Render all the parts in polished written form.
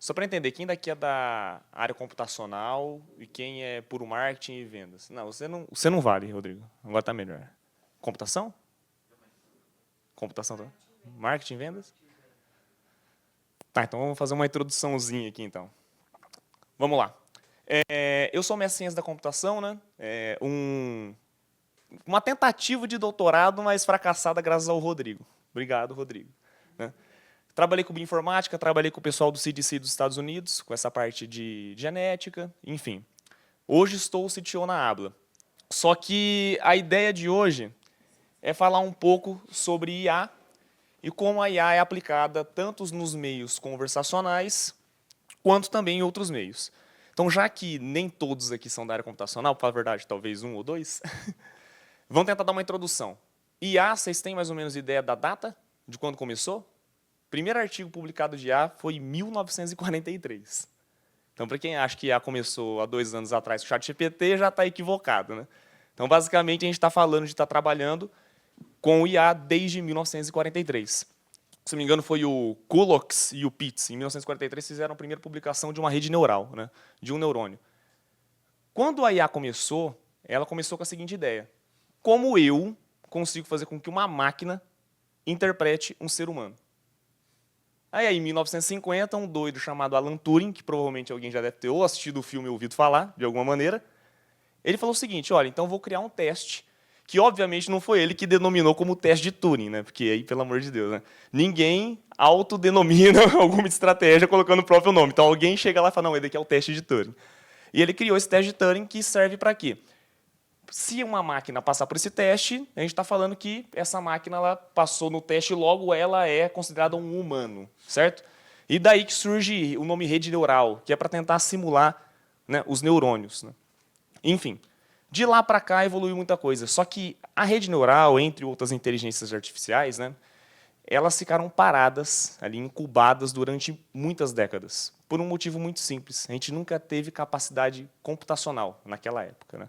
Só para entender, quem daqui é da área computacional e quem é puro marketing e vendas? Não, você não vale, Rodrigo. Agora está melhor. Computação? Computação também? Marketing e vendas? Tá, então vamos fazer uma introduçãozinha aqui, então. Vamos lá. Eu sou mestre em ciência da computação, né? Uma tentativa de doutorado, mas fracassada graças ao Rodrigo. Obrigado, Rodrigo. Né? Trabalhei com bioinformática, trabalhei com o pessoal do CDC dos Estados Unidos, com essa parte de genética, enfim. Hoje estou CTO na Abla. Só que a ideia de hoje é falar um pouco sobre IA e como a IA é aplicada tanto nos meios conversacionais quanto também em outros meios. Então, já que nem todos aqui são da área computacional, para a verdade, talvez um ou dois, vamos tentar dar uma introdução. IA, vocês têm mais ou menos ideia da data de quando começou? O primeiro artigo publicado de IA foi em 1943. Então, para quem acha que IA começou há 2 anos atrás com o ChatGPT, já está equivocado, né? Então, basicamente, a gente está falando de estar trabalhando com o IA desde 1943. Se não me engano, foi o Kullox e o Pitts, em 1943, fizeram a primeira publicação de uma rede neural, né, de um neurônio. Quando a IA começou, ela começou com a seguinte ideia: como eu consigo fazer com que uma máquina interprete um ser humano? Aí, em 1950, um doido chamado Alan Turing, que provavelmente alguém já deve ter ou assistido o filme ou ouvido falar, de alguma maneira, ele falou o seguinte: olha, então vou criar um teste, que obviamente não foi ele que denominou como teste de Turing, né? Porque aí, pelo amor de Deus, né? Ninguém autodenomina alguma estratégia colocando o próprio nome. Então alguém chega lá e fala: não, esse aqui é o teste de Turing. E ele criou esse teste de Turing que serve para quê? Se uma máquina passar por esse teste, a gente está falando que essa máquina ela passou no teste, logo ela é considerada um humano, certo? E daí que surge o nome rede neural, que é para tentar simular, né, os neurônios, né? Enfim, de lá para cá evoluiu muita coisa. Só que a rede neural, entre outras inteligências artificiais, né, elas ficaram paradas, ali, incubadas durante muitas décadas, por um motivo muito simples: a gente nunca teve capacidade computacional naquela época, né?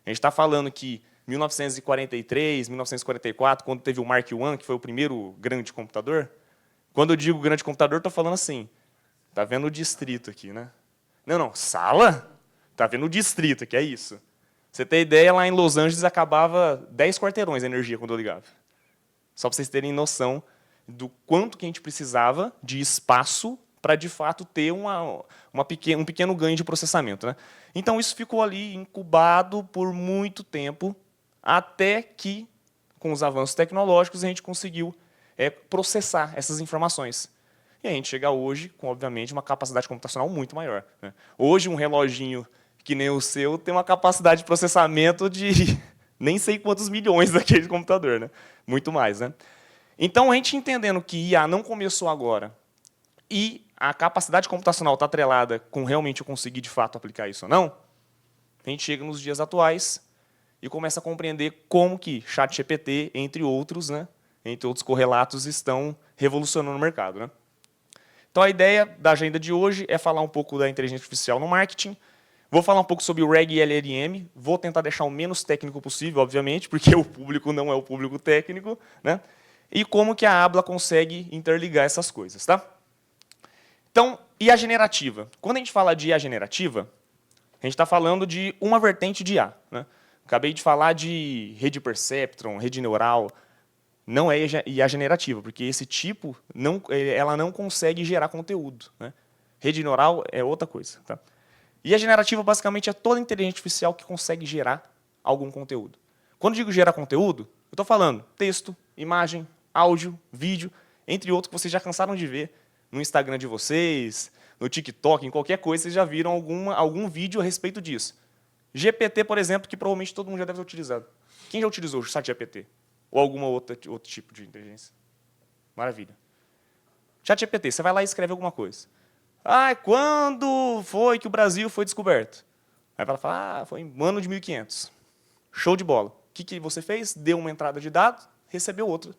A gente está falando que 1943, 1944, quando teve o Mark I, que foi o primeiro grande computador. Quando eu digo grande computador, estou falando assim, está vendo o distrito aqui, né? Não, sala? Está vendo o distrito aqui, é isso. Você tem ideia, lá em Los Angeles acabava 10 quarteirões de energia quando eu ligava. Só para vocês terem noção do quanto que a gente precisava de espaço para, de fato, ter um pequeno ganho de processamento, né? Então, isso ficou ali incubado por muito tempo, até que, com os avanços tecnológicos, a gente conseguiu processar essas informações. E a gente chega hoje com, obviamente, uma capacidade computacional muito maior, né? Hoje, um reloginho que nem o seu tem uma capacidade de processamento de nem sei quantos milhões daquele computador, né? Muito mais, né? Então, a gente entendendo que IA não começou agora e a capacidade computacional está atrelada com realmente eu conseguir, de fato, aplicar isso ou não, a gente chega nos dias atuais e começa a compreender como que ChatGPT, entre outros, né, entre outros correlatos, estão revolucionando o mercado, né? Então, a ideia da agenda de hoje é falar um pouco da inteligência artificial no marketing. Vou falar um pouco sobre o RAG e LLM. Vou tentar deixar o menos técnico possível, obviamente, porque o público não é o público técnico, né? E como que a Abla consegue interligar essas coisas, tá? Então, IA generativa. Quando a gente fala de IA generativa, a gente está falando de uma vertente de IA, né? Acabei de falar de rede perceptron, rede neural. Não é IA generativa, porque esse tipo ela não consegue gerar conteúdo, né? Rede neural é outra coisa, tá? IA generativa, basicamente, é toda inteligência artificial que consegue gerar algum conteúdo. Quando digo gerar conteúdo, eu estou falando texto, imagem, áudio, vídeo, entre outros que vocês já cansaram de ver no Instagram de vocês, no TikTok, em qualquer coisa, vocês já viram algum vídeo a respeito disso. GPT, por exemplo, que provavelmente todo mundo já deve ter utilizado. Quem já utilizou o ChatGPT? Ou algum outro tipo de inteligência? Maravilha. ChatGPT, você vai lá e escreve alguma coisa. Quando foi que o Brasil foi descoberto? Aí ela fala: foi no ano de 1500. Show de bola. O que você fez? Deu uma entrada de dados, recebeu outra.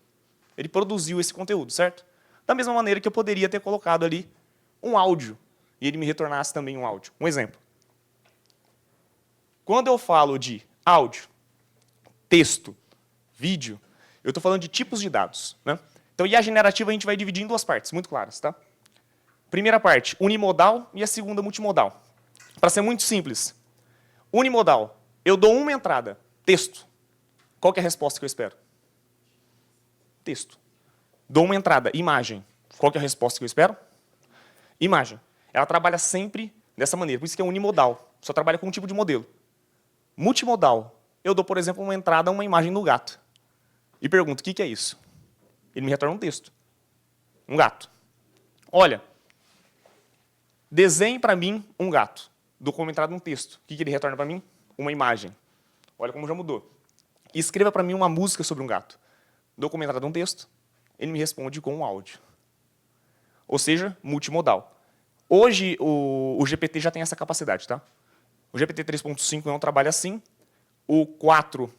Ele produziu esse conteúdo, certo? Da mesma maneira que eu poderia ter colocado ali um áudio e ele me retornasse também um áudio. Um exemplo. Quando eu falo de áudio, texto, vídeo, eu estou falando de tipos de dados, né? Então, IA generativa a gente vai dividir em 2 partes muito claras, tá? Primeira parte, unimodal, e a segunda, multimodal. Para ser muito simples, unimodal, eu dou uma entrada, texto. Qual que é a resposta que eu espero? Texto. Dou uma entrada, imagem. Qual que é a resposta que eu espero? Imagem. Ela trabalha sempre dessa maneira, por isso que é unimodal. Só trabalha com um tipo de modelo. Multimodal, eu dou, por exemplo, uma entrada, uma imagem do gato. E pergunto, o que é isso? Ele me retorna um texto. Um gato. Olha, desenhe para mim um gato. Dou como entrada um texto. O que ele retorna para mim? Uma imagem. Olha como já mudou. Escreva para mim uma música sobre um gato. Dou como entrada um texto. Ele me responde com um áudio. Ou seja, multimodal. Hoje, o GPT já tem essa capacidade, tá? O GPT 3.5 não trabalha assim. O 4,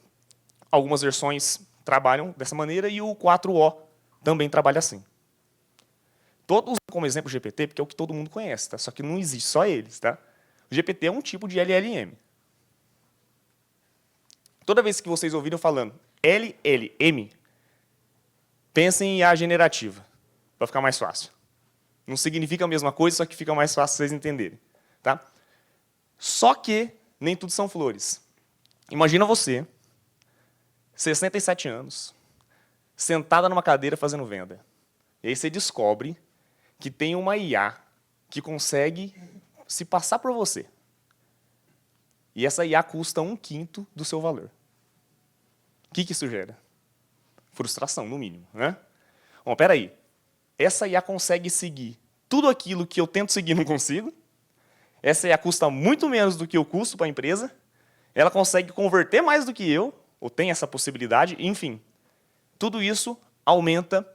algumas versões trabalham dessa maneira, e o 4O também trabalha assim. Todos usam como exemplo o GPT, porque é o que todo mundo conhece, tá? Só que não existe só eles, tá? O GPT é um tipo de LLM. Toda vez que vocês ouviram falando LLM, pensem em IA generativa, para ficar mais fácil. Não significa a mesma coisa, só que fica mais fácil vocês entenderem. Tá? Só que nem tudo são flores. Imagina você, 67 anos, sentada numa cadeira fazendo venda. E aí você descobre que tem uma IA que consegue se passar por você. E essa IA custa 1/5 do seu valor. O que isso gera? Frustração, no mínimo. Né? Bom, peraí. Essa IA consegue seguir tudo aquilo que eu tento seguir e não consigo. Essa IA custa muito menos do que eu custo para a empresa. Ela consegue converter mais do que eu, ou tem essa possibilidade. Enfim, tudo isso aumenta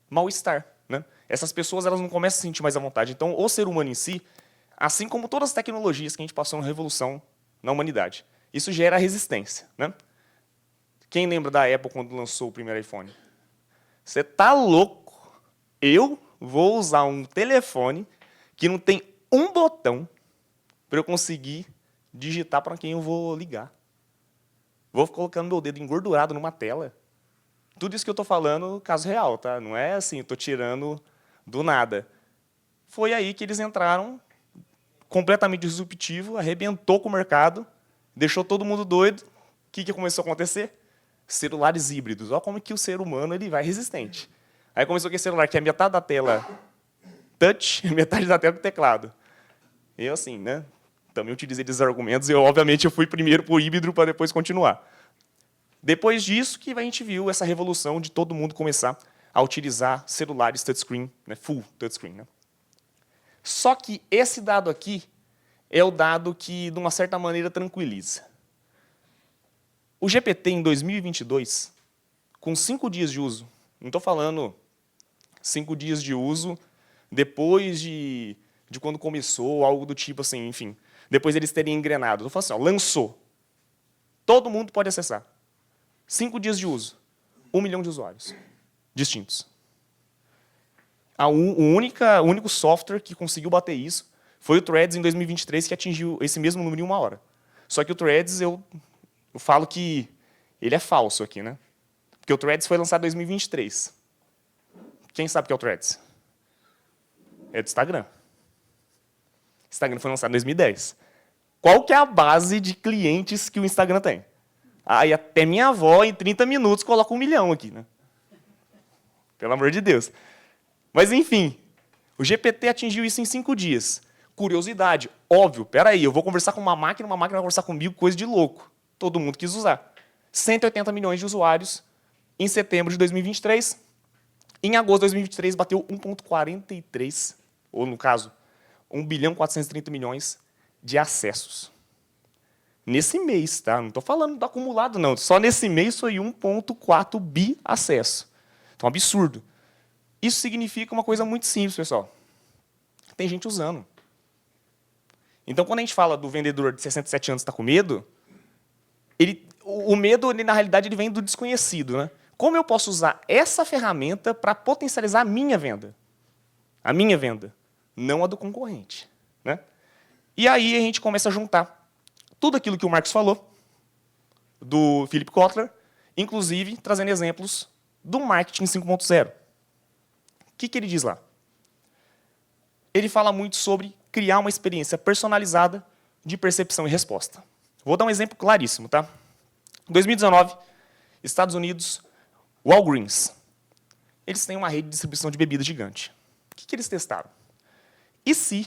mal-estar. Né? Essas pessoas elas não começam a se sentir mais à vontade. Então, o ser humano em si, assim como todas as tecnologias que a gente passou na revolução na humanidade, isso gera resistência. Né? Quem lembra da Apple quando lançou o primeiro iPhone? Você tá louco? Eu vou usar um telefone que não tem um botão para eu conseguir digitar para quem eu vou ligar. Vou colocando meu dedo engordurado numa tela. Tudo isso que eu estou falando, caso real, tá? Não é assim, estou tirando do nada. Foi aí que eles entraram, completamente disruptivo, arrebentou com o mercado, deixou todo mundo doido. O que começou a acontecer? Celulares híbridos. Olha como que o ser humano ele vai resistente. Aí começou aquele celular que é metade da tela touch, metade da tela com teclado. Eu, assim, né? Também utilizei esses argumentos e, obviamente, eu fui primeiro para o híbrido para depois continuar. Depois disso que a gente viu essa revolução de todo mundo começar a utilizar celulares touchscreen, né? Full touchscreen. Né? Só que esse dado aqui é o dado que, de uma certa maneira, tranquiliza. O GPT, em 2022, com 5 dias de uso, não estou falando 5 dias de uso depois de quando começou, algo do tipo assim, enfim, depois eles terem engrenado. Estou falando assim, ó, lançou. Todo mundo pode acessar. 5 dias de uso. 1 milhão de usuários distintos. O único software que conseguiu bater isso foi o Threads em 2023, que atingiu esse mesmo número em 1 hora. Só que o Threads, eu falo que ele é falso aqui, né? Porque o Threads foi lançado em 2023. Quem sabe o que é o Threads? É do Instagram. O Instagram foi lançado em 2010. Qual que é a base de clientes que o Instagram tem? Aí até minha avó, em 30 minutos, coloca 1 milhão aqui. Né? Pelo amor de Deus. Mas, enfim, o GPT atingiu isso em 5 dias. Curiosidade, óbvio, peraí, eu vou conversar com uma máquina vai conversar comigo, coisa de louco. Todo mundo quis usar. 180 milhões de usuários em setembro de 2023. Em agosto de 2023, bateu 1,43, ou no caso, 1 bilhão 430 milhões de acessos. Nesse mês, tá? Não estou falando do acumulado, não. Só nesse mês foi 1,4 bi acesso. Então, absurdo. Isso significa uma coisa muito simples, pessoal. Tem gente usando. Então, quando a gente fala do vendedor de 67 anos que está com medo, o medo, na realidade, ele vem do desconhecido. Né? Como eu posso usar essa ferramenta para potencializar a minha venda? A minha venda, não a do concorrente. Né? E aí a gente começa a juntar tudo aquilo que o Marcos falou, do Philip Kotler, inclusive trazendo exemplos do marketing 5.0. O que ele diz lá? ele fala muito sobre criar uma experiência personalizada de percepção e resposta. Vou dar um exemplo claríssimo, tá? Em 2019, Estados Unidos, Walgreens, eles têm uma rede de distribuição de bebidas gigante. O que eles testaram? E se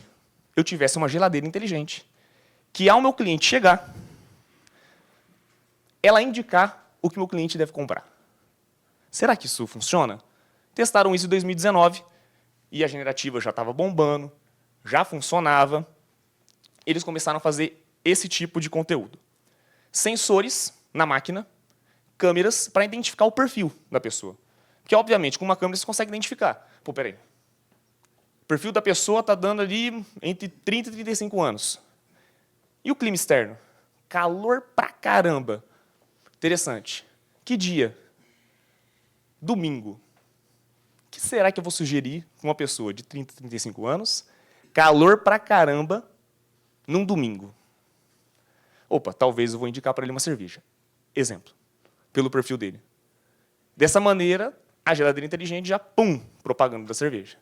eu tivesse uma geladeira inteligente, que ao meu cliente chegar, ela indicar o que o meu cliente deve comprar? Será que isso funciona? Testaram isso em 2019, e a generativa já estava bombando, já funcionava. Eles começaram a fazer esse tipo de conteúdo. Sensores na máquina, câmeras para identificar o perfil da pessoa. Porque, obviamente, com uma câmera você consegue identificar. Pô, peraí. O perfil da pessoa está dando ali entre 30 e 35 anos. E o clima externo? Calor pra caramba. Interessante. Que dia? Domingo. O que será que eu vou sugerir para uma pessoa de 30 a 35 anos, calor pra caramba, num domingo? Opa, talvez eu vou indicar para ele uma cerveja. Exemplo. Pelo perfil dele. Dessa maneira, a geladeira inteligente já, pum, propaganda da cerveja.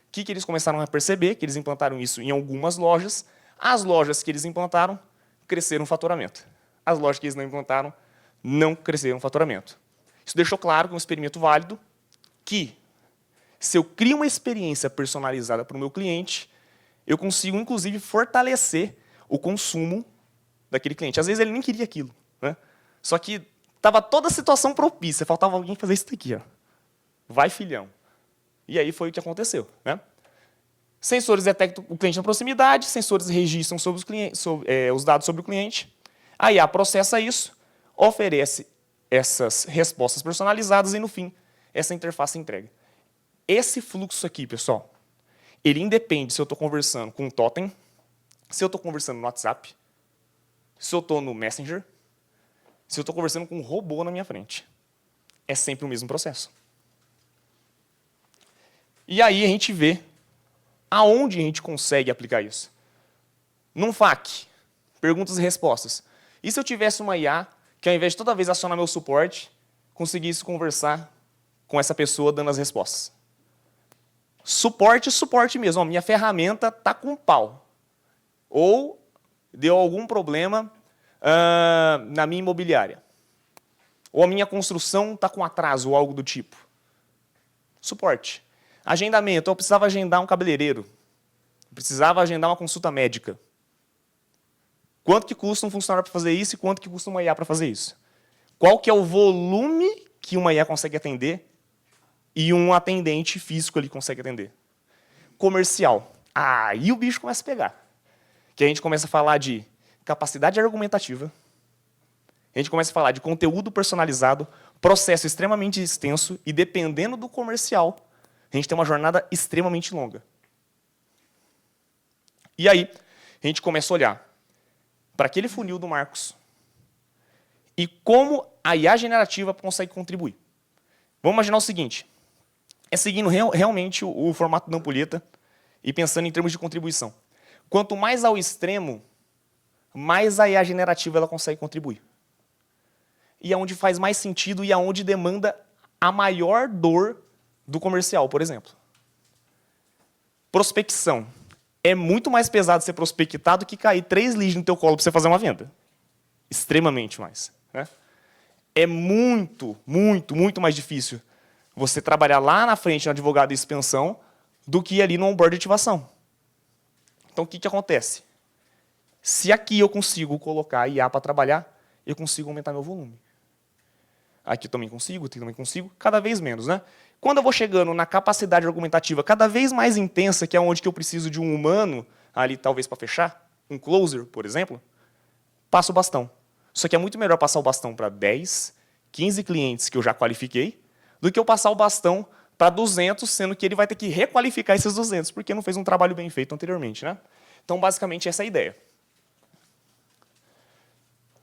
O que eles começaram a perceber? Que eles implantaram isso em algumas lojas. As lojas que eles implantaram, cresceram o faturamento. As lojas que eles não implantaram, não cresceram o faturamento. Isso deixou claro, que é um experimento válido, que se eu crio uma experiência personalizada para o meu cliente, eu consigo, inclusive, fortalecer o consumo daquele cliente. Às vezes ele nem queria aquilo, né? Só que estava toda a situação propícia, faltava alguém fazer isso daqui. Ó. Vai, filhão. E aí foi o que aconteceu. Né? Sensores detectam o cliente na proximidade, sensores registram sobre os dados sobre o cliente, a IA processa isso, oferece essas respostas personalizadas e, no fim, essa interface entrega. Esse fluxo aqui, pessoal, ele independe se eu estou conversando com um totem, se eu estou conversando no WhatsApp, se eu estou no Messenger, se eu estou conversando com um robô na minha frente. É sempre o mesmo processo. E aí a gente vê aonde a gente consegue aplicar isso. Num FAQ, perguntas e respostas. E se eu tivesse uma IA que, ao invés de toda vez acionar meu suporte, conseguisse conversar com essa pessoa dando as respostas? Suporte, suporte mesmo. Ó, minha ferramenta está com pau. Ou deu algum problema na minha imobiliária. Ou a minha construção está com atraso, ou algo do tipo. Suporte. Agendamento. Eu precisava agendar um cabeleireiro. Eu precisava agendar uma consulta médica. Quanto que custa um funcionário para fazer isso e quanto que custa uma IA para fazer isso? Qual que é o volume que uma IA consegue atender e um atendente físico ali consegue atender? Comercial. Aí o bicho começa a pegar. Que a gente começa a falar de capacidade argumentativa, a gente começa a falar de conteúdo personalizado, processo extremamente extenso e, dependendo do comercial, a gente tem uma jornada extremamente longa. E aí, a gente começa a olhar para aquele funil do Marcos e como a IA generativa consegue contribuir. Vamos imaginar o seguinte, seguindo realmente o formato da ampulheta e pensando em termos de contribuição. Quanto mais ao extremo, mais a IA generativa ela consegue contribuir. E é onde faz mais sentido e é onde demanda a maior dor do comercial, por exemplo. Prospecção. É muito mais pesado ser prospectado que cair 3 leads no teu colo para você fazer uma venda. Extremamente mais. Né? É muito, muito, muito mais difícil você trabalhar lá na frente no advogado de expensão do que ali no onboard de ativação. Então, o que acontece? Se aqui eu consigo colocar IA para trabalhar, eu consigo aumentar meu volume. Aqui eu também consigo, aqui eu também consigo, cada vez menos. Né? Quando eu vou chegando na capacidade argumentativa cada vez mais intensa, que é onde que eu preciso de um humano, ali talvez para fechar, um closer, por exemplo, passo o bastão. Só que é muito melhor passar o bastão para 10, 15 clientes que eu já qualifiquei, do que eu passar o bastão para 200, sendo que ele vai ter que requalificar esses 200, porque não fez um trabalho bem feito anteriormente. Né? Então, basicamente, essa é a ideia.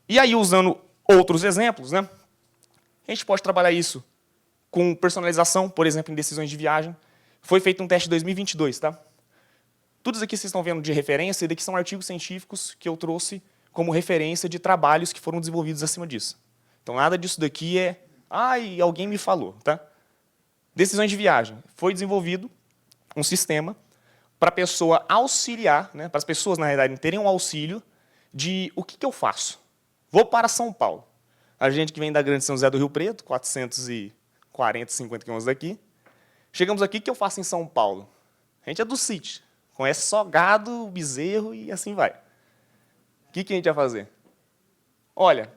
E aí, usando outros exemplos, né, a gente pode trabalhar isso com personalização, por exemplo, em decisões de viagem. Foi feito um teste em 2022. Tá? Tudo isso aqui vocês estão vendo de referência, e daqui são artigos científicos que eu trouxe como referência de trabalhos que foram desenvolvidos acima disso. Então, nada disso daqui é, alguém me falou. Tá? Decisões de viagem. Foi desenvolvido um sistema para a pessoa auxiliar, né, para as pessoas, na realidade, terem um auxílio de o que eu faço. Vou para São Paulo. A gente que vem da Grande São José do Rio Preto, 440, 50 quilômetros daqui. Chegamos aqui, o que eu faço em São Paulo? A gente é do sítio. Conhece só gado, bezerro e assim vai. O que a gente vai fazer? Olha,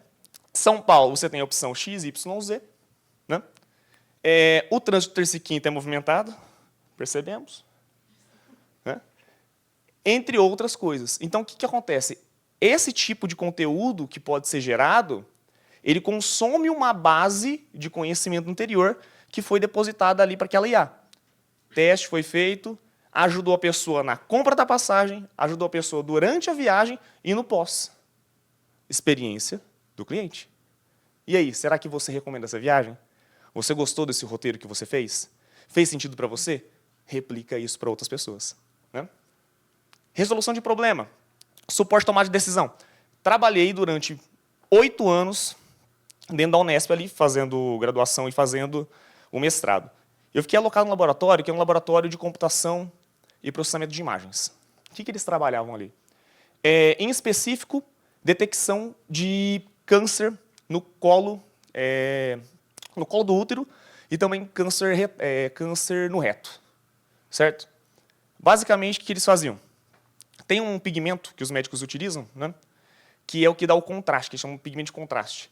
São Paulo, você tem a opção X, Y, Z. Né? O trânsito terça e quinta é movimentado, percebemos. Né? Entre outras coisas. Então, o que acontece? Esse tipo de conteúdo que pode ser gerado, ele consome uma base de conhecimento anterior que foi depositada ali para aquela IA. Teste foi feito, ajudou a pessoa na compra da passagem, ajudou a pessoa durante a viagem e no pós. Experiência do cliente. E aí, será que você recomenda essa viagem? Você gostou desse roteiro que você fez? Fez sentido para você? Replica isso para outras pessoas. Né? Resolução de problema. Suporte tomada de decisão. Trabalhei durante 8 anos dentro da Unesp ali, fazendo graduação e fazendo o mestrado. Eu fiquei alocado no laboratório, que é um laboratório de computação e processamento de imagens. O que eles trabalhavam ali? Em específico, detecção de câncer no colo do útero e também câncer no reto. Certo? Basicamente, o que eles faziam? Tem um pigmento que os médicos utilizam, né, que é o que dá o contraste, que chama de pigmento de contraste.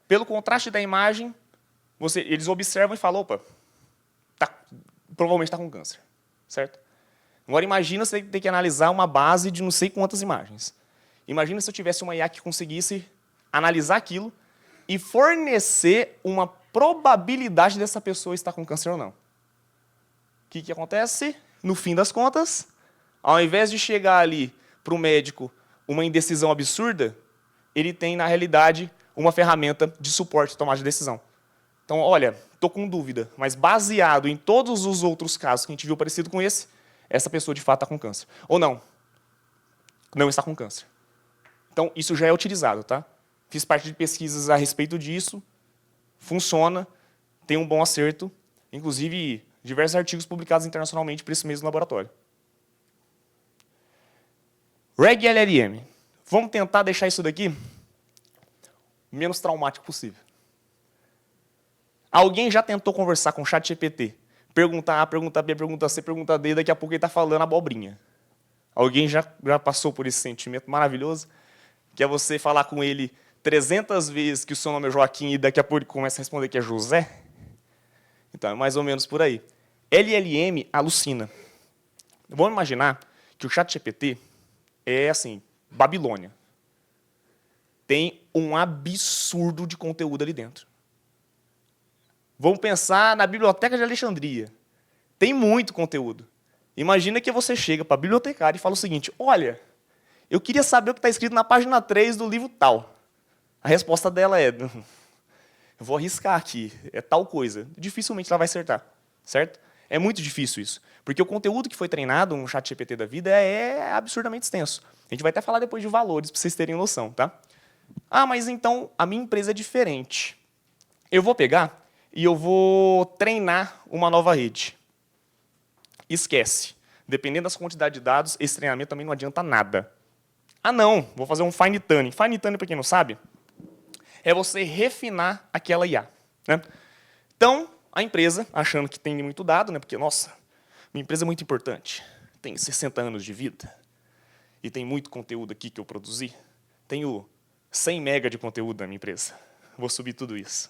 Pelo contraste da imagem, eles observam e falam, opa, provavelmente está com câncer. Certo? Agora, imagina você ter que analisar uma base de não sei quantas imagens. Imagina se eu tivesse uma IA que conseguisse analisar aquilo e fornecer uma probabilidade dessa pessoa estar com câncer ou não. O que acontece? No fim das contas, ao invés de chegar ali para o médico uma indecisão absurda, ele tem, na realidade, uma ferramenta de suporte de tomada de decisão. Então, olha, estou com dúvida, mas baseado em todos os outros casos que a gente viu parecido com esse, essa pessoa de fato está com câncer. Ou não está com câncer. Então, isso já é utilizado. Tá? Fiz parte de pesquisas a respeito disso, funciona, tem um bom acerto, inclusive diversos artigos publicados internacionalmente por esse mesmo laboratório. REG e LLM. Vamos tentar deixar isso daqui o menos traumático possível. Alguém já tentou conversar com o ChatGPT? Pergunta A, pergunta B, pergunta C, pergunta D, daqui a pouco ele está falando abobrinha. Alguém já passou por esse sentimento maravilhoso? Que é você falar com ele 300 vezes que o seu nome é Joaquim e daqui a pouco ele começa a responder que é José? Então, é mais ou menos por aí. LLM alucina. Vamos imaginar que o ChatGPT é, assim, Babilônia. Tem um absurdo de conteúdo ali dentro. Vamos pensar na Biblioteca de Alexandria. Tem muito conteúdo. Imagina que você chega para a bibliotecária e fala o seguinte, olha, eu queria saber o que está escrito na página 3 do livro tal. A resposta dela é, eu vou arriscar aqui, é tal coisa. Dificilmente ela vai acertar, certo? É muito difícil isso, porque o conteúdo que foi treinado no ChatGPT da vida é absurdamente extenso. A gente vai até falar depois de valores, para vocês terem noção. Tá? Ah, mas então a minha empresa é diferente. Eu vou pegar e eu vou treinar uma nova rede. Esquece. Dependendo das quantidades de dados, esse treinamento também não adianta nada. Ah, não, vou fazer um fine tuning. Fine tuning, para quem não sabe, é você refinar aquela IA. Né? Então, a empresa, achando que tem muito dado, né, porque, nossa, minha empresa é muito importante, tem 60 anos de vida, e tem muito conteúdo aqui que eu produzi, tenho 100 mega de conteúdo na minha empresa, vou subir tudo isso.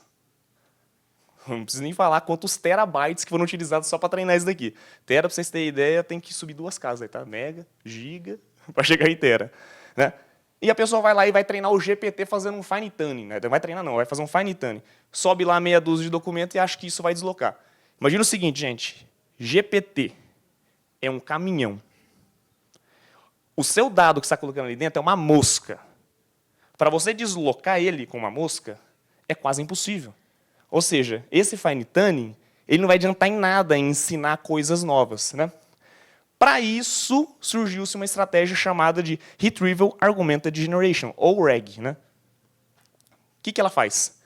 Não preciso nem falar quantos terabytes que foram utilizados só para treinar isso daqui. Tera, para vocês terem ideia, tem que subir 2 casas, aí, tá? Mega, giga, para chegar em tera. Né? E a pessoa vai lá e vai treinar o GPT fazendo um fine tuning. Né? Não vai treinar não, vai fazer um fine tuning. Sobe lá meia dúzia de documentos e acha que isso vai deslocar. Imagina o seguinte, gente. GPT é um caminhão. O seu dado que você está colocando ali dentro é uma mosca. Para você deslocar ele com uma mosca, é quase impossível. Ou seja, esse fine tuning, ele não vai adiantar em nada em ensinar coisas novas. Né? Para isso, surgiu-se uma estratégia chamada de Retrieval Augmented Generation, ou RAG. Né? O que ela faz?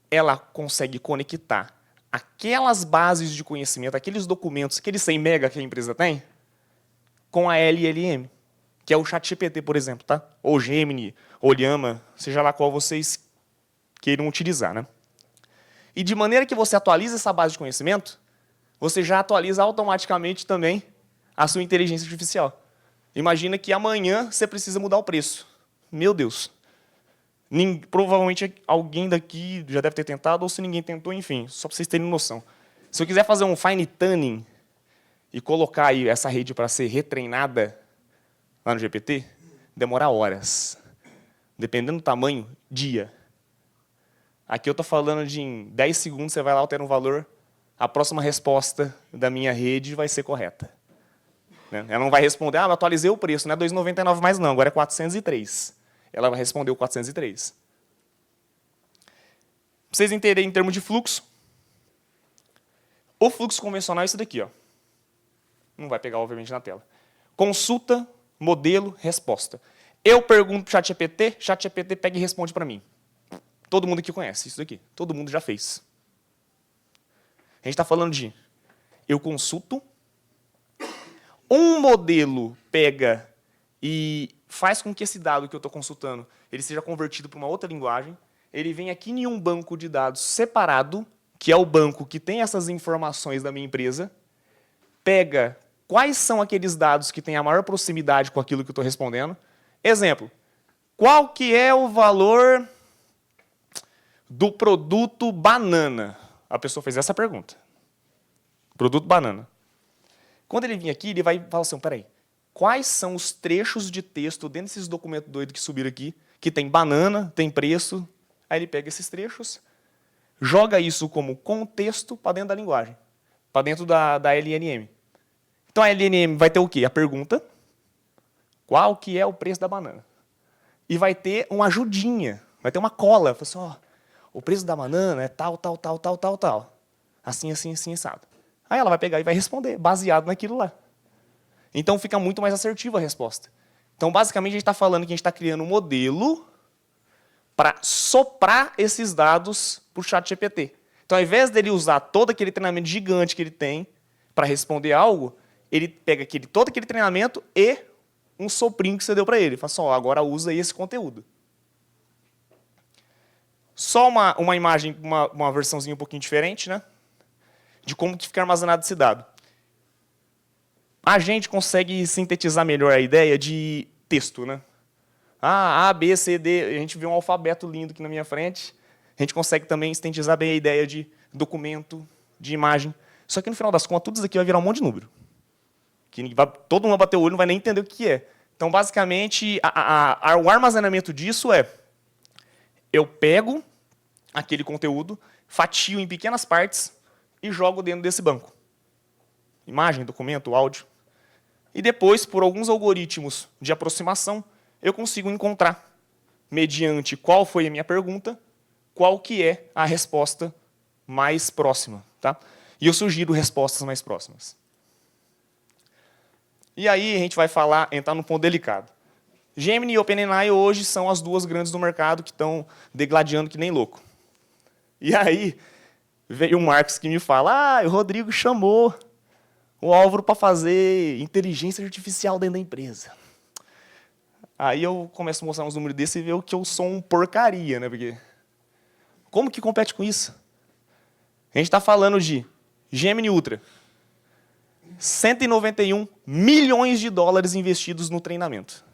Ela consegue conectar aquelas bases de conhecimento, aqueles documentos, aqueles 100 mega que a empresa tem, com a LLM, que é o ChatGPT, por exemplo, tá? Ou Gemini, ou Llama, seja lá qual vocês queiram utilizar, né? E de maneira que você atualiza essa base de conhecimento, você já atualiza automaticamente também a sua inteligência artificial. Imagina que amanhã você precisa mudar o preço. Meu Deus. Provavelmente alguém daqui já deve ter tentado, ou se ninguém tentou, enfim, só para vocês terem noção. Se eu quiser fazer um fine tuning e colocar aí essa rede para ser retreinada lá no GPT, demora horas. Dependendo do tamanho, dia. Aqui eu estou falando de em 10 segundos você vai lá, altera um valor, a próxima resposta da minha rede vai ser correta. Ela não vai responder, eu atualizei o preço, não é 2,99 mais não, agora é 403. Ela vai responder o 403. Para vocês entenderem em termos de fluxo, o fluxo convencional é isso daqui. Ó. Não vai pegar, obviamente, na tela. Consulta, modelo, resposta. Eu pergunto para o ChatGPT pega e responde para mim. Todo mundo aqui conhece isso daqui. Todo mundo já fez. A gente está falando de eu consulto, um modelo pega e faz com que esse dado que eu estou consultando ele seja convertido para uma outra linguagem, ele vem aqui em um banco de dados separado, que é o banco que tem essas informações da minha empresa, pega quais são aqueles dados que têm a maior proximidade com aquilo que eu estou respondendo. Exemplo, qual que é o valor do produto banana? A pessoa fez essa pergunta. Produto banana. Quando ele vir aqui, ele vai falar assim, peraí, quais são os trechos de texto dentro desses documentos doidos que subiram aqui, que tem banana, tem preço. Aí ele pega esses trechos, joga isso como contexto para dentro da linguagem, para dentro da LLM. Então a LLM vai ter o quê? A pergunta, qual que é o preço da banana? E vai ter uma ajudinha, vai ter uma cola. Fala assim, ó, o preço da banana é tal, tal, tal, tal, tal, tal. Assim, assim, assim, assado. Aí ela vai pegar e vai responder, baseado naquilo lá. Então fica muito mais assertiva a resposta. Então, basicamente, a gente está falando que a gente está criando um modelo para soprar esses dados para o ChatGPT. Então, ao invés dele usar todo aquele treinamento gigante que ele tem para responder algo, ele pega todo aquele treinamento e um soprinho que você deu para ele. Fala assim, ó, agora usa esse conteúdo. Só uma imagem, uma versãozinha um pouquinho diferente, né? De como que fica armazenado esse dado. A gente consegue sintetizar melhor a ideia de texto, né? A, B, C, D, a gente vê um alfabeto lindo aqui na minha frente. A gente consegue também sintetizar bem a ideia de documento, de imagem. Só que, no final das contas, tudo isso aqui vai virar um monte de número. Todo mundo vai bater o olho e não vai nem entender o que é. Então, basicamente, o armazenamento disso é eu pego aquele conteúdo, fatio em pequenas partes e jogo dentro desse banco. Imagem, documento, áudio. E depois, por alguns algoritmos de aproximação, eu consigo encontrar, mediante qual foi a minha pergunta, qual que é a resposta mais próxima. Tá? E eu sugiro respostas mais próximas. E aí a gente vai entrar num ponto delicado. Gemini e OpenAI hoje são as duas grandes do mercado que estão degladiando que nem louco. E aí veio o Marcos que me fala, o Rodrigo chamou o Álvaro para fazer inteligência artificial dentro da empresa. Aí eu começo a mostrar uns números desses e ver que eu sou um porcaria, né? Porque como que compete com isso? A gente está falando de Gemini Ultra. 191 milhões de dólares investidos no treinamento.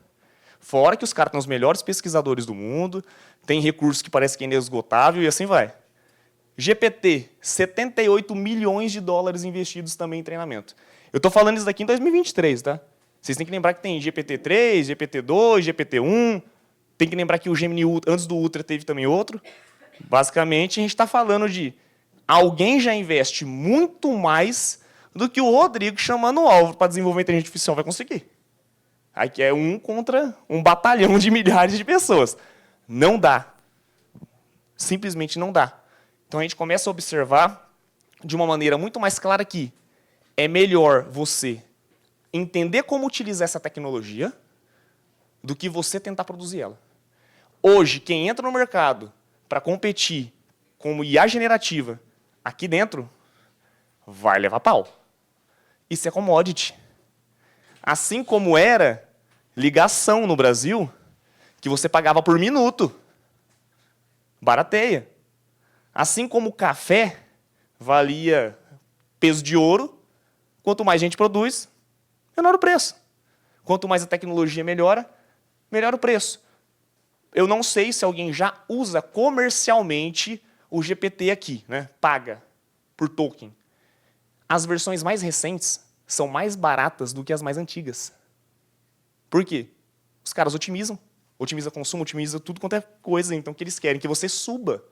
Fora que os caras são os melhores pesquisadores do mundo, tem recursos que parece que é inesgotável e assim vai. GPT, 78 milhões de dólares investidos também em treinamento. Eu estou falando isso daqui em 2023, tá? Vocês têm que lembrar que tem GPT-3, GPT-2, GPT-1. Tem que lembrar que o Gemini Ultra, antes do Ultra, teve também outro. Basicamente, a gente está falando de alguém já investe muito mais do que o Rodrigo chamando o Álvaro para desenvolver inteligência artificial vai conseguir. Aqui é um contra um batalhão de milhares de pessoas. Não dá. Simplesmente não dá. Então, a gente começa a observar de uma maneira muito mais clara que é melhor você entender como utilizar essa tecnologia do que você tentar produzir ela. Hoje, quem entra no mercado para competir como IA generativa aqui dentro vai levar pau. Isso é commodity. Assim como era ligação no Brasil, que você pagava por minuto. Barateia. Assim como o café valia peso de ouro, quanto mais gente produz, menor o preço. Quanto mais a tecnologia melhora, melhor o preço. Eu não sei se alguém já usa comercialmente o GPT aqui, né? Paga por token. As versões mais recentes são mais baratas do que as mais antigas. Por quê? Os caras otimizam. Otimiza consumo, otimiza tudo quanto é coisa, então, que eles querem que você suba.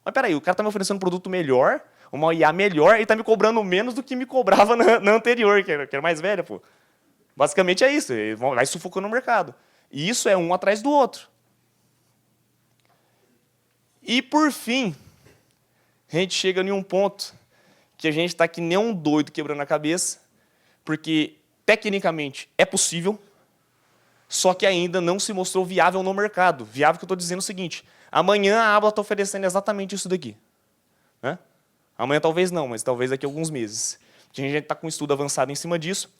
Mas peraí, o cara está me oferecendo um produto melhor, uma IA melhor, e está me cobrando menos do que me cobrava na anterior, que era mais velha, pô. Basicamente é isso, ele vai sufocando o mercado. E isso é um atrás do outro. E, por fim, a gente chega em um ponto que a gente está que nem um doido quebrando a cabeça, porque, tecnicamente, é possível, só que ainda não se mostrou viável no mercado. Viável que eu estou dizendo o seguinte, amanhã a Abla está oferecendo exatamente isso daqui. Né? Amanhã talvez não, mas talvez daqui a alguns meses. A gente está com um estudo avançado em cima disso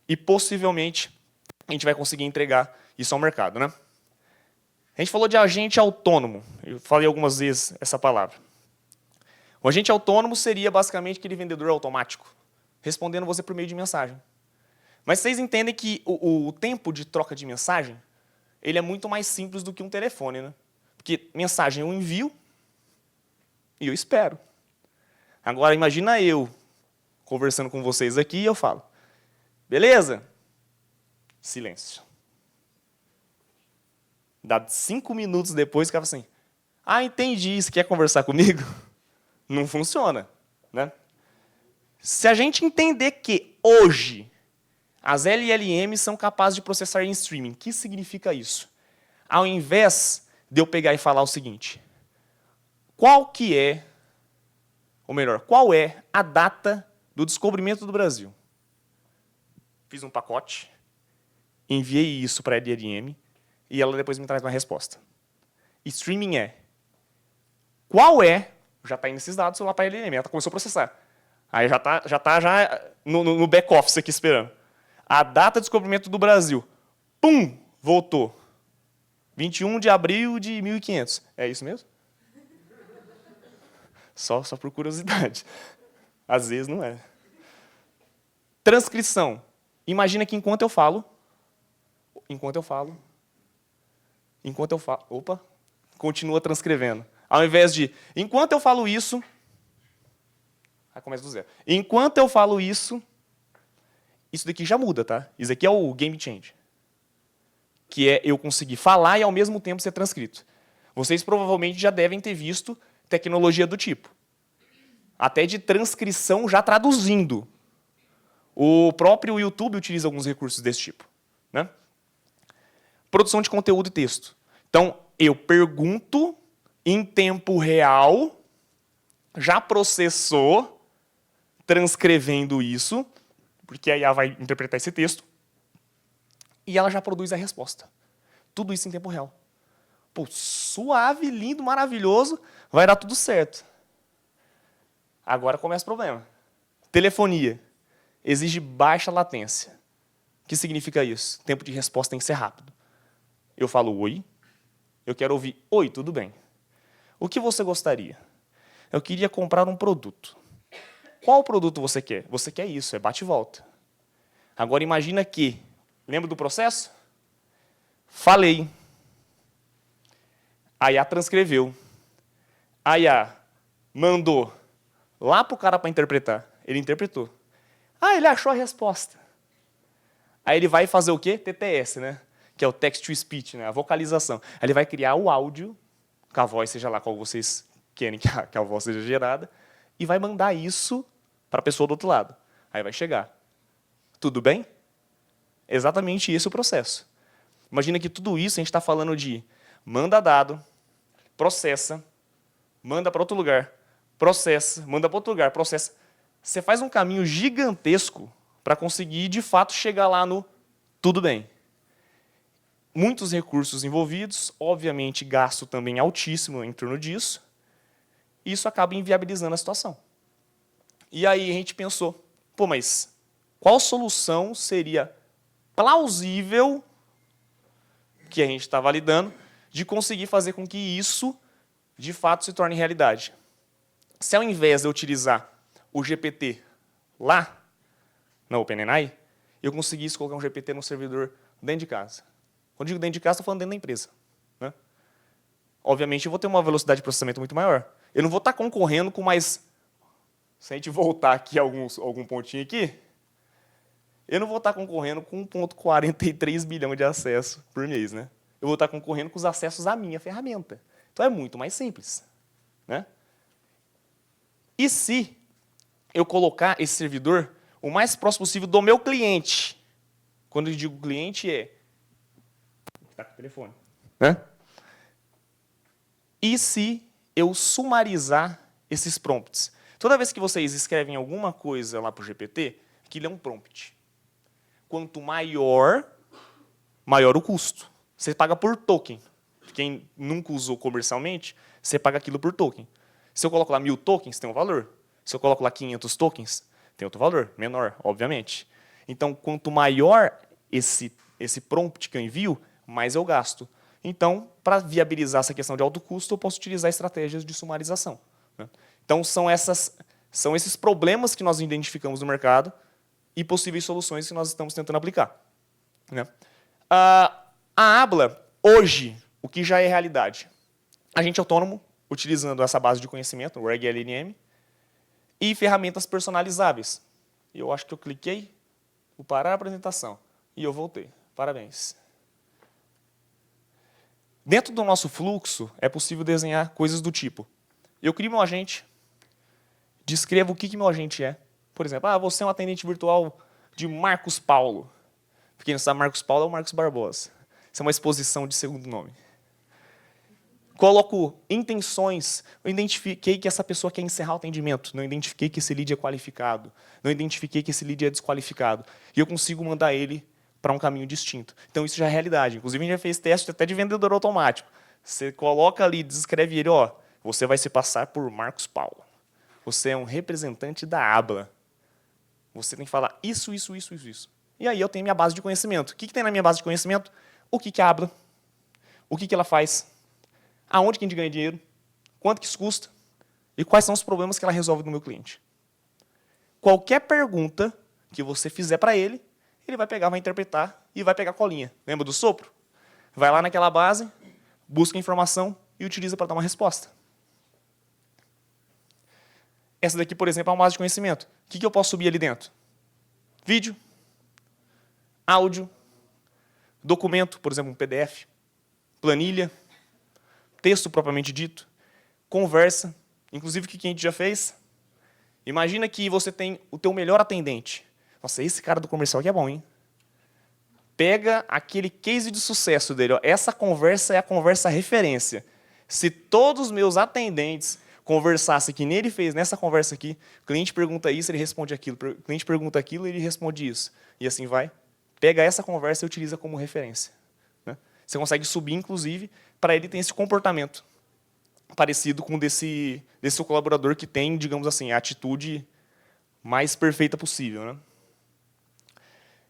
e, possivelmente, a gente vai conseguir entregar isso ao mercado. Né? A gente falou de agente autônomo. Eu falei algumas vezes essa palavra. O agente autônomo seria, basicamente, aquele vendedor automático, respondendo você por meio de mensagem. Mas vocês entendem que o tempo de troca de mensagem ele é muito mais simples do que um telefone. Né? Porque mensagem eu envio e eu espero. Agora, imagina eu conversando com vocês aqui e eu falo, beleza? Silêncio. Dá 5 minutos depois, o cara fala assim, ah, entendi, você quer conversar comigo? Não funciona. Né? Se a gente entender que hoje as LLMs são capazes de processar em streaming, o que significa isso? Ao invés de eu pegar e falar o seguinte, qual é a data do descobrimento do Brasil? Fiz um pacote, enviei isso para a LLM e ela depois me traz uma resposta. Streaming já está indo esses dados lá para a LLM, ela começou a processar. Aí já está no back-office aqui esperando. A data de descobrimento do Brasil, pum, voltou. 21 de abril de 1500. É isso mesmo? Só por curiosidade. Às vezes não é. Transcrição. Imagina que enquanto eu falo, opa, continua transcrevendo. Ao invés de, enquanto eu falo isso, aí começa do zero. Enquanto eu falo isso daqui já muda, tá? Isso aqui é o game change. Que é eu conseguir falar e ao mesmo tempo ser transcrito. Vocês provavelmente já devem ter visto tecnologia do tipo. Até de transcrição já traduzindo. O próprio YouTube utiliza alguns recursos desse tipo. Né? Produção de conteúdo e texto. Então, eu pergunto em tempo real, já processou, transcrevendo isso, porque a IA vai interpretar esse texto, e ela já produz a resposta. Tudo isso em tempo real. Pô, suave, lindo, maravilhoso, vai dar tudo certo. Agora começa o problema. Telefonia. Exige baixa latência. O que significa isso? Tempo de resposta tem que ser rápido. Eu falo oi, eu quero ouvir oi, tudo bem. O que você gostaria? Eu queria comprar um produto. Qual produto você quer? Você quer isso, é bate e volta. Agora imagina que, lembra do processo? Falei. A IA transcreveu. A IA mandou lá para o cara para interpretar. Ele interpretou. Ah, ele achou a resposta. Aí ele vai fazer o quê? TTS, né? Que é o text to speech, né? A vocalização. Aí ele vai criar o áudio, que a voz seja lá qual vocês querem que a voz seja gerada, e vai mandar isso para a pessoa do outro lado. Aí vai chegar. Tudo bem? Exatamente esse é o processo. Imagina que tudo isso a gente está falando de manda dado, processa, manda para outro lugar, processa, manda para outro lugar, processa. Você faz um caminho gigantesco para conseguir, de fato, chegar lá no tudo bem. Muitos recursos envolvidos, obviamente gasto também altíssimo em torno disso, e isso acaba inviabilizando a situação. E aí a gente pensou, pô, mas qual solução seria plausível que a gente está validando de conseguir fazer com que isso, de fato, se torne realidade. Se ao invés de eu utilizar o GPT lá, na OpenAI, eu conseguisse colocar um GPT no servidor dentro de casa. Quando digo dentro de casa, estou falando dentro da empresa. Né? Obviamente, eu vou ter uma velocidade de processamento muito maior. Eu não vou estar concorrendo com mais... Se a gente voltar aqui algum pontinho aqui, eu não vou estar concorrendo com 1,43 bilhão de acessos por mês. Né? Eu vou estar concorrendo com os acessos à minha ferramenta. Então, é muito mais simples. Né? E se eu colocar esse servidor o mais próximo possível do meu cliente? Quando eu digo cliente, está com o telefone. Né? E se eu sumarizar esses prompts? Toda vez que vocês escrevem alguma coisa lá para o GPT, aquilo é um prompt. Quanto maior o custo. Você paga por token. Quem nunca usou comercialmente, você paga aquilo por token. Se eu coloco lá 1000 tokens, tem um valor. Se eu coloco lá 500 tokens, tem outro valor, menor, obviamente. Então, quanto maior esse prompt que eu envio, mais eu gasto. Então, para viabilizar essa questão de alto custo, eu posso utilizar estratégias de sumarização. Né? Então, são esses problemas que nós identificamos no mercado e possíveis soluções que nós estamos tentando aplicar. Né? A Abla, hoje, o que já é realidade? Agente autônomo, utilizando essa base de conhecimento, o RegLNM, e ferramentas personalizáveis. Eu acho que eu cliquei, vou parar a apresentação, e eu voltei. Parabéns. Dentro do nosso fluxo, é possível desenhar coisas do tipo: eu crio meu agente, descrevo o que meu agente é. Por exemplo, você é um atendente virtual de Marcos Paulo. Para quem não sabe, Marcos Paulo é o Marcos Barbosa. Isso é uma exposição de segundo nome. Coloco intenções. Eu identifiquei que essa pessoa quer encerrar o atendimento. Não identifiquei que esse lead é qualificado. Não identifiquei que esse lead é desqualificado. E eu consigo mandar ele para um caminho distinto. Então, isso já é realidade. Inclusive, a gente já fez teste até de vendedor automático. Você coloca ali, descreve ele, você vai se passar por Marcos Paulo. Você é um representante da Abla. Você tem que falar isso, isso, isso, isso, isso. E aí eu tenho minha base de conhecimento. O que tem na minha base de conhecimento? O que é a Abla? O que ela faz? Aonde que a gente ganha dinheiro? Quanto que isso custa? E quais são os problemas que ela resolve no meu cliente? Qualquer pergunta que você fizer para ele vai pegar, vai interpretar e vai pegar a colinha. Lembra do sopro? Vai lá naquela base, busca a informação e utiliza para dar uma resposta. Essa daqui, por exemplo, é uma base de conhecimento. O que eu posso subir ali dentro? Vídeo, áudio, documento, por exemplo, um PDF, planilha, texto propriamente dito, conversa. Inclusive, o que a gente já fez? Imagina que você tem o teu melhor atendente. Nossa, esse cara do comercial aqui é bom, hein? Pega aquele case de sucesso dele. Essa conversa é a conversa referência. Se todos os meus atendentes conversassem que nem ele fez nessa conversa aqui, o cliente pergunta isso, ele responde aquilo. O cliente pergunta aquilo, ele responde isso. E assim vai. Pega essa conversa e utiliza como referência. Né? Você consegue subir, inclusive, para ele ter esse comportamento parecido com desse seu colaborador que tem, digamos assim, a atitude mais perfeita possível. Né?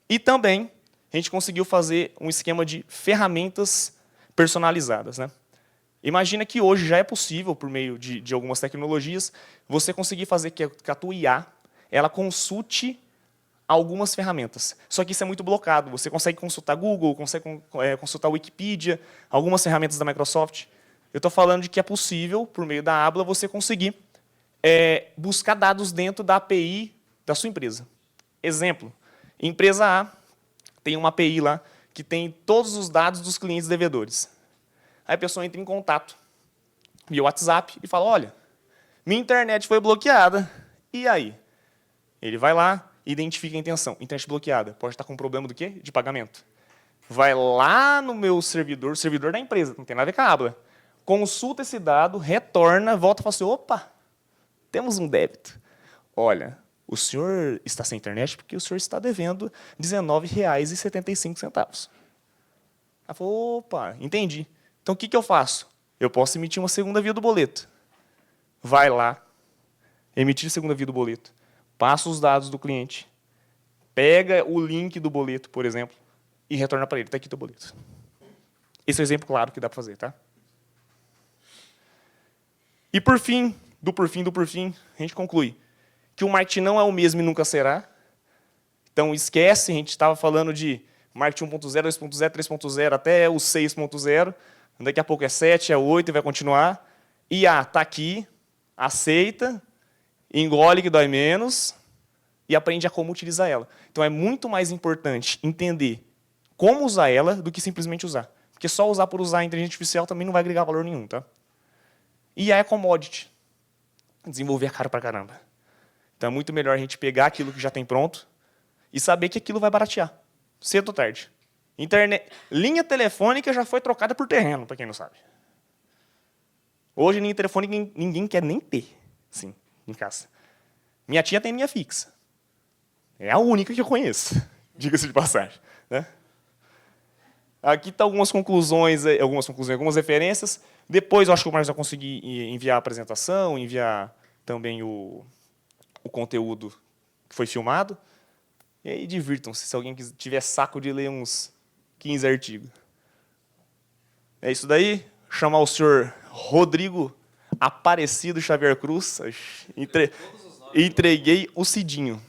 E também a gente conseguiu fazer um esquema de ferramentas personalizadas. Né? Imagina que hoje já é possível, por meio de algumas tecnologias, você conseguir fazer que a tua IA ela consulte algumas ferramentas. Só que isso é muito blocado. Você consegue consultar Google, consegue consultar Wikipedia, algumas ferramentas da Microsoft. Eu estou falando de que é possível, por meio da Abla, você conseguir buscar dados dentro da API da sua empresa. Exemplo, empresa A tem uma API lá que tem todos os dados dos clientes devedores. Aí a pessoa entra em contato via WhatsApp e fala, olha, minha internet foi bloqueada. E aí? Ele vai lá, identifica a intenção. Internet bloqueada. Pode estar com um problema do quê? De pagamento. Vai lá no meu servidor da empresa, não tem nada a ver com a Abla. Consulta esse dado, retorna, volta e fala assim, opa, temos um débito. Olha, o senhor está sem internet porque o senhor está devendo R$19,75. Ela falou, opa, entendi. Então, o que eu faço? Eu posso emitir uma segunda via do boleto. Vai lá, emitir a segunda via do boleto, passa os dados do cliente, pega o link do boleto, por exemplo, e retorna para ele. Está aqui teu boleto. Esse é o exemplo claro que dá para fazer, tá? E por fim, a gente conclui que o marketing não é o mesmo e nunca será. Então, esquece, a gente estava falando de marketing 1.0, 2.0, 3.0, até o 6.0. Daqui a pouco é 7, é 8 e vai continuar. IA está aqui, aceita, engole que dói menos e aprende a como utilizar ela. Então, é muito mais importante entender como usar ela do que simplesmente usar. Porque só usar por usar a inteligência artificial também não vai agregar valor nenhum. Tá? IA é commodity. Desenvolver é caro pra caramba. Então, é muito melhor a gente pegar aquilo que já tem pronto e saber que aquilo vai baratear, cedo ou tarde. Linha telefônica já foi trocada por terreno, para quem não sabe. Hoje, linha telefônica ninguém quer nem ter, sim, em casa. Minha tia tem linha fixa. É a única que eu conheço, diga-se de passagem. Né? Aqui estão algumas conclusões, algumas referências. Depois, eu acho que o Marcos vai conseguir enviar a apresentação, enviar também o conteúdo que foi filmado. E aí, divirtam-se, se alguém tiver saco de ler uns 15 artigos. É isso daí. Chamar o senhor Rodrigo Aparecido Xavier Cruz. Entreguei o Cidinho.